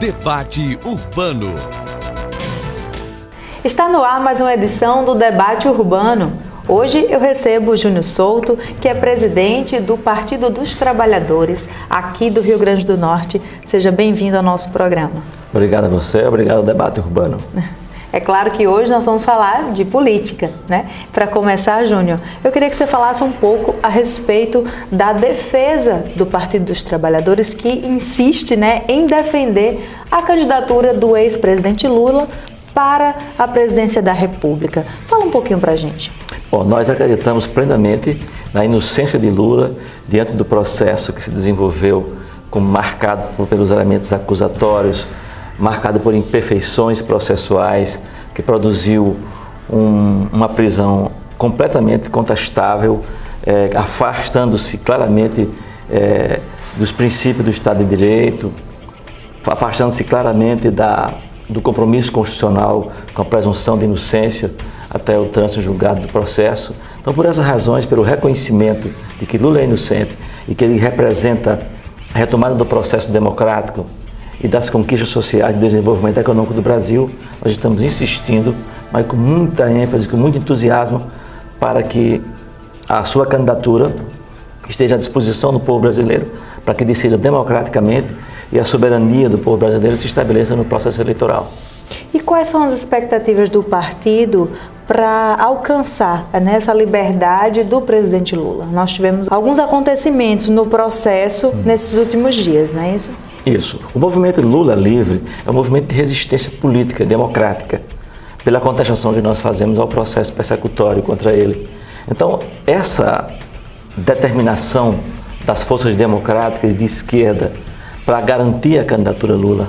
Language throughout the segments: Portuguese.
Debate Urbano. Está no ar mais uma edição do Debate Urbano. Hoje eu recebo o Júnior Souto, que é presidente do Partido dos Trabalhadores aqui do Rio Grande do Norte. Seja bem-vindo ao nosso programa. Obrigado a você, obrigado ao Debate Urbano. É claro que hoje nós vamos falar de política, né? Para começar, Júnior, eu queria que você falasse um pouco a respeito da defesa do Partido dos Trabalhadores, que insiste, né, em defender a candidatura do ex-presidente Lula para a presidência da República. Fala um pouquinho para a gente. Bom, nós acreditamos plenamente na inocência de Lula diante do processo que se desenvolveu, marcado pelos elementos acusatórios, marcado por imperfeições processuais, que produziu uma prisão completamente contestável, afastando-se claramente dos princípios do Estado de Direito, afastando-se claramente do compromisso constitucional com a presunção de inocência até o trânsito julgado do processo. Então, por essas razões, pelo reconhecimento de que Lula é inocente e que ele representa a retomada do processo democrático e das conquistas sociais de desenvolvimento econômico do Brasil, nós estamos insistindo, mas com muita ênfase, com muito entusiasmo, para que a sua candidatura esteja à disposição do povo brasileiro, para que decida democraticamente e a soberania do povo brasileiro se estabeleça no processo eleitoral. E quais são as expectativas do partido para alcançar essa liberdade do presidente Lula? Nós tivemos alguns acontecimentos no processo nesses últimos dias, não é isso? Isso. O movimento Lula Livre é um movimento de resistência política, democrática, pela contestação que nós fazemos ao processo persecutório contra ele. Então, essa determinação das forças democráticas de esquerda para garantir a candidatura Lula,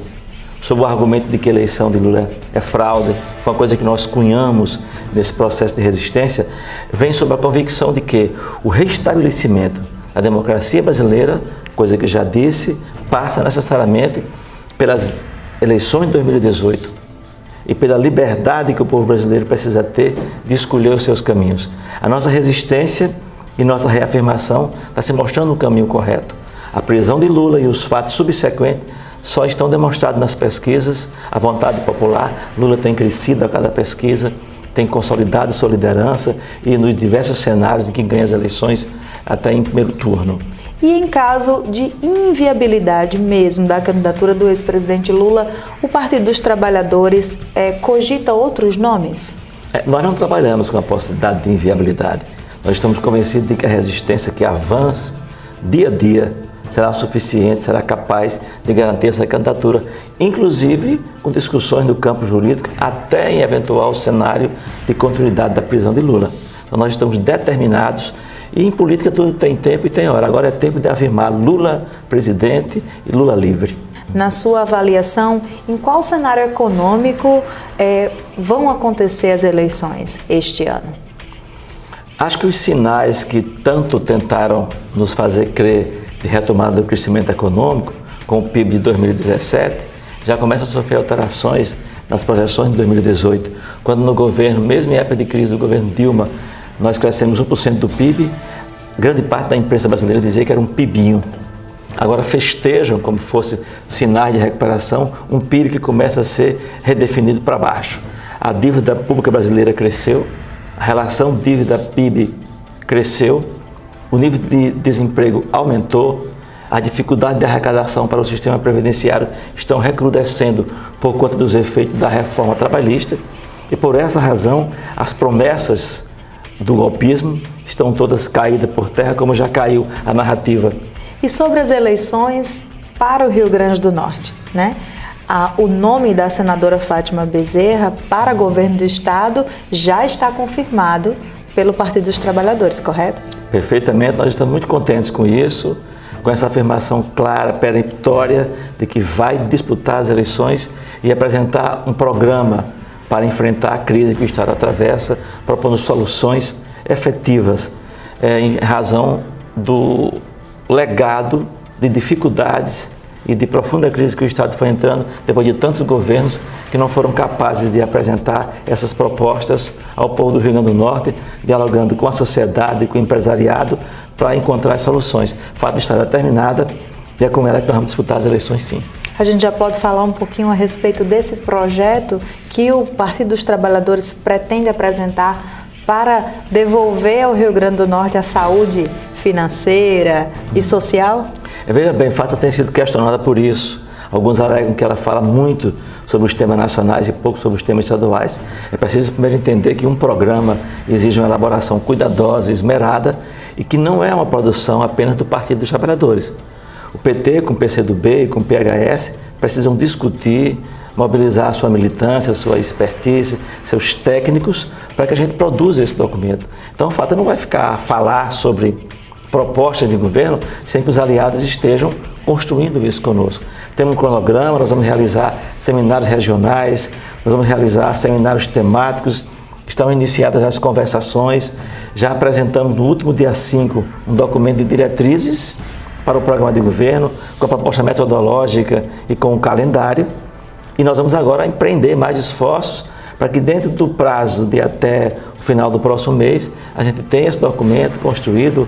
sob o argumento de que a eleição de Lula é fraude, foi uma coisa que nós cunhamos nesse processo de resistência, vem sob a convicção de que o restabelecimento da democracia brasileira, coisa que já disse, passa necessariamente pelas eleições de 2018 e pela liberdade que o povo brasileiro precisa ter de escolher os seus caminhos. A nossa resistência e nossa reafirmação está se mostrando no caminho correto. A prisão de Lula e os fatos subsequentes só estão demonstrados nas pesquisas, a vontade popular. Lula tem crescido a cada pesquisa, tem consolidado sua liderança e nos diversos cenários em que ganha as eleições até em primeiro turno. E em caso de inviabilidade mesmo da candidatura do ex-presidente Lula, o Partido dos Trabalhadores cogita outros nomes? Nós não trabalhamos com a possibilidade de inviabilidade. Nós estamos convencidos de que a resistência que avança dia a dia será suficiente, será capaz de garantir essa candidatura, inclusive com discussões no campo jurídico, até em eventual cenário de continuidade da prisão de Lula. Então nós estamos determinados. E em política tudo tem tempo e tem hora. Agora é tempo de afirmar Lula presidente e Lula livre. Na sua avaliação, em qual cenário econômico vão acontecer as eleições este ano? Acho que os sinais que tanto tentaram nos fazer crer de retomada do crescimento econômico, com o PIB de 2017, já começam a sofrer alterações nas projeções de 2018, quando no governo, mesmo em época de crise do governo Dilma, nós crescemos 1% do PIB, grande parte da imprensa brasileira dizia que era um PIBinho. Agora festejam como se fosse sinais de recuperação, um PIB que começa a ser redefinido para baixo. A dívida pública brasileira cresceu, a relação dívida-PIB cresceu, o nível de desemprego aumentou, a dificuldade de arrecadação para o sistema previdenciário estão recrudescendo por conta dos efeitos da reforma trabalhista e por essa razão as promessas do golpismo estão todas caídas por terra, como já caiu a narrativa. E sobre as eleições para o Rio Grande do Norte, né? O nome da senadora Fátima Bezerra para governo do estado já está confirmado pelo Partido dos Trabalhadores, correto? Perfeitamente, nós estamos muito contentes com isso, com essa afirmação clara, peremptória, de que vai disputar as eleições e apresentar um programa para enfrentar a crise que o Estado atravessa, propondo soluções efetivas em razão do legado de dificuldades e de profunda crise que o Estado foi entrando depois de tantos governos que não foram capazes de apresentar essas propostas ao povo do Rio Grande do Norte, dialogando com a sociedade, com o empresariado, para encontrar soluções. O fato de estar determinada e é com ela que nós vamos disputar as eleições, sim. a gente já pode falar um pouquinho a respeito desse projeto que o Partido dos Trabalhadores pretende apresentar para devolver ao Rio Grande do Norte a saúde financeira e social? Veja bem, Fátima tem sido questionada por isso. Alguns alegam que ela fala muito sobre os temas nacionais e pouco sobre os temas estaduais. É preciso primeiro entender que um programa exige uma elaboração cuidadosa, esmerada, e que não é uma produção apenas do Partido dos Trabalhadores. O PT, com o PCdoB e com o PHS, precisam discutir, mobilizar a sua militância, a sua expertise, seus técnicos, para que a gente produza esse documento. Então, o fato não vai ficar a falar sobre propostas de governo sem que os aliados estejam construindo isso conosco. Temos um cronograma, nós vamos realizar seminários regionais, nós vamos realizar seminários temáticos, estão iniciadas as conversações, já apresentamos no último dia 5 um documento de diretrizes para o programa de governo, com a proposta metodológica e com o calendário, e nós vamos agora empreender mais esforços para que dentro do prazo de até o final do próximo mês, a gente tenha esse documento construído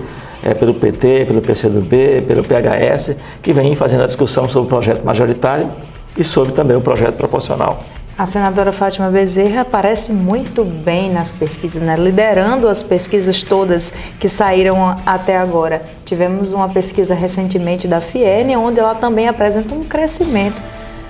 pelo PT, pelo PCdoB, pelo PHS, que vem fazendo a discussão sobre o projeto majoritário e sobre também o projeto proporcional. A senadora Fátima Bezerra aparece muito bem nas pesquisas, né? Liderando as pesquisas todas que saíram até agora. Tivemos uma pesquisa recentemente da FIENE, onde ela também apresenta um crescimento,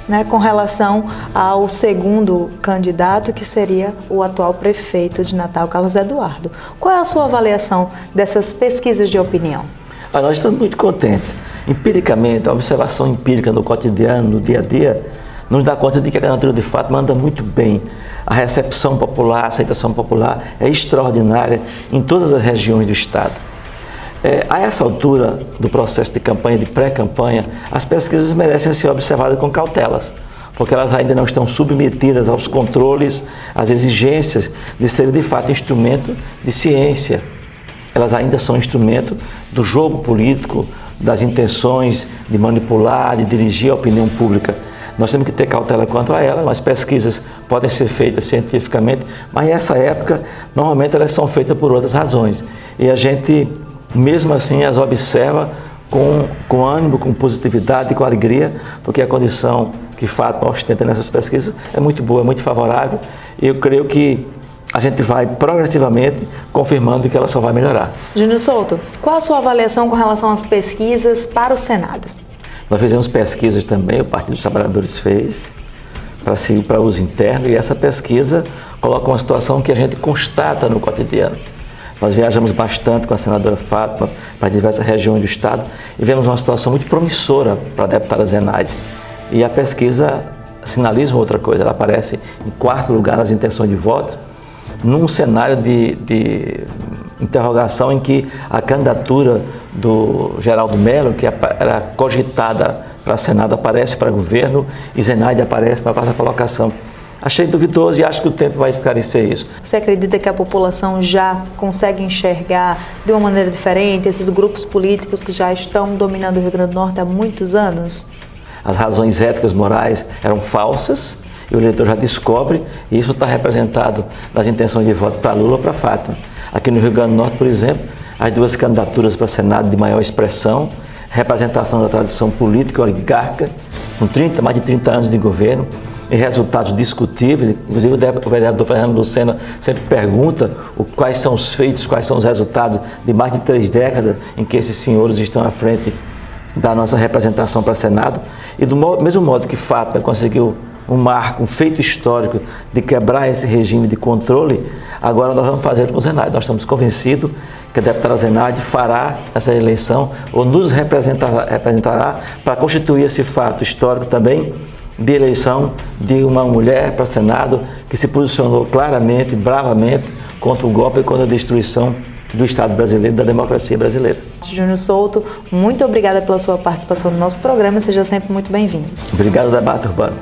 né, com relação ao segundo candidato, que seria o atual prefeito de Natal, Carlos Eduardo. Qual é a sua avaliação dessas pesquisas de opinião? Nós estamos muito contentes. Empiricamente, a observação empírica no cotidiano, no dia a dia, nos dá conta de que a candidatura de Fátima anda muito bem. A recepção popular, a aceitação popular é extraordinária em todas as regiões do Estado. A essa altura do processo de campanha, de pré-campanha, as pesquisas merecem ser observadas com cautelas, porque elas ainda não estão submetidas aos controles, às exigências de serem de fato instrumento de ciência. Elas ainda são instrumento do jogo político, das intenções de manipular, de dirigir a opinião pública. Nós temos que ter cautela quanto a elas. As pesquisas podem ser feitas cientificamente, mas nessa época, normalmente elas são feitas por outras razões. E a gente, mesmo assim, as observa com ânimo, com positividade e com alegria, porque a condição que Fátima ostenta nessas pesquisas é muito boa, é muito favorável, e eu creio que a gente vai progressivamente confirmando que ela só vai melhorar. Júnior Souto, qual a sua avaliação com relação às pesquisas para o Senado? Nós fizemos pesquisas também, o Partido dos Trabalhadores fez, para uso interno, e essa pesquisa coloca uma situação que a gente constata no cotidiano. Nós viajamos bastante com a senadora Fátima para diversas regiões do Estado e vemos uma situação muito promissora para a deputada Zenaide. E a pesquisa sinaliza uma outra coisa, ela aparece em 4º lugar nas intenções de voto, num cenário de interrogação em que a candidatura do Geraldo Mello, que era cogitada para Senado, aparece para governo, e Zenaide aparece na 4ª colocação. Achei duvidoso e acho que o tempo vai esclarecer isso. Você acredita que a população já consegue enxergar de uma maneira diferente esses grupos políticos que já estão dominando o Rio Grande do Norte há muitos anos? As razões éticas, morais eram falsas e o eleitor já descobre, e isso está representado nas intenções de voto para Lula ou para Fátima. Aqui no Rio Grande do Norte, por exemplo, as 2 candidaturas para Senado de maior expressão, representação da tradição política oligarca, com mais de 30 anos de governo, e resultados discutíveis. Inclusive o vereador Fernando Lucena sempre pergunta quais são os feitos, quais são os resultados de mais de 3 décadas em que esses senhores estão à frente da nossa representação para Senado. E do mesmo modo que Fátima conseguiu um marco, um feito histórico de quebrar esse regime de controle, agora nós vamos fazer com o Zenaide. Nós estamos convencidos que a deputada Zenaide fará essa eleição ou nos representará para constituir esse fato histórico também de eleição de uma mulher para Senado que se posicionou claramente, bravamente, contra o golpe e contra a destruição do Estado brasileiro, da democracia brasileira. Júnior Souto, muito obrigada pela sua participação no nosso programa, seja sempre muito bem-vindo. Obrigado, Debate Urbano.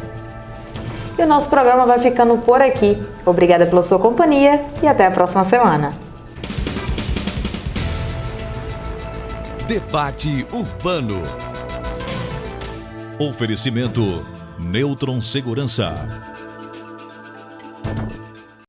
E o nosso programa vai ficando por aqui. Obrigada pela sua companhia e até a próxima semana. Debate Urbano. Oferecimento Neutron Segurança.